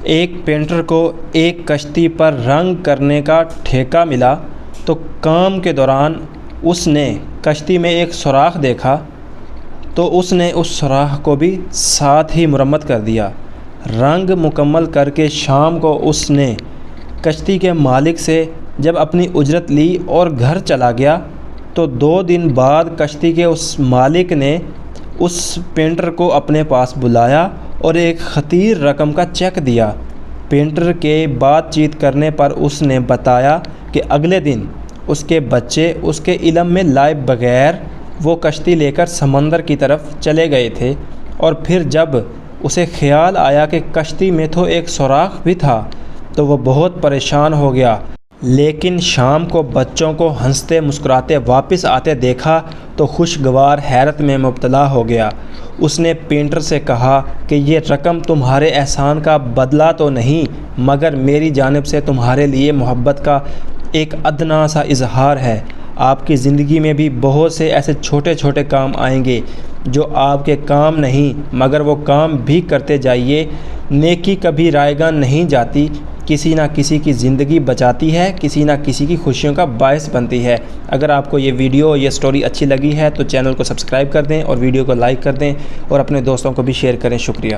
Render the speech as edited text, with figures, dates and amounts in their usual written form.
ایک پینٹر کو ایک کشتی پر رنگ کرنے کا ٹھیکہ ملا تو کام کے دوران اس نے کشتی میں ایک سوراخ دیکھا تو اس نے اس سوراخ کو بھی ساتھ ہی مرمت کر دیا۔ رنگ مکمل کر کے شام کو اس نے کشتی کے مالک سے جب اپنی اجرت لی اور گھر چلا گیا تو 2 دن بعد کشتی کے اس مالک نے اس پینٹر کو اپنے پاس بلایا اور ایک خطیر رقم کا چیک دیا۔ پینٹر کے بات چیت کرنے پر اس نے بتایا کہ اگلے دن اس کے بچے اس کے علم میں لائے بغیر وہ کشتی لے کر سمندر کی طرف چلے گئے تھے، اور پھر جب اسے خیال آیا کہ کشتی میں تو ایک سوراخ بھی تھا تو وہ بہت پریشان ہو گیا، لیکن شام کو بچوں کو ہنستے مسکراتے واپس آتے دیکھا تو خوشگوار حیرت میں مبتلا ہو گیا۔ اس نے پینٹر سے کہا کہ یہ رقم تمہارے احسان کا بدلہ تو نہیں، مگر میری جانب سے تمہارے لیے محبت کا ایک ادنیٰ سا اظہار ہے۔ آپ کی زندگی میں بھی بہت سے ایسے چھوٹے چھوٹے کام آئیں گے جو آپ کے کام نہیں، مگر وہ کام بھی کرتے جائیے۔ نیکی کبھی رائے گاں نہیں جاتی، کسی نہ کسی کی زندگی بچاتی ہے، کسی نہ کسی کی خوشیوں کا باعث بنتی ہے۔ اگر آپ کو یہ ویڈیو یہ سٹوری اچھی لگی ہے تو چینل کو سبسکرائب کر دیں اور ویڈیو کو لائک کر دیں اور اپنے دوستوں کو بھی شیئر کریں۔ شکریہ۔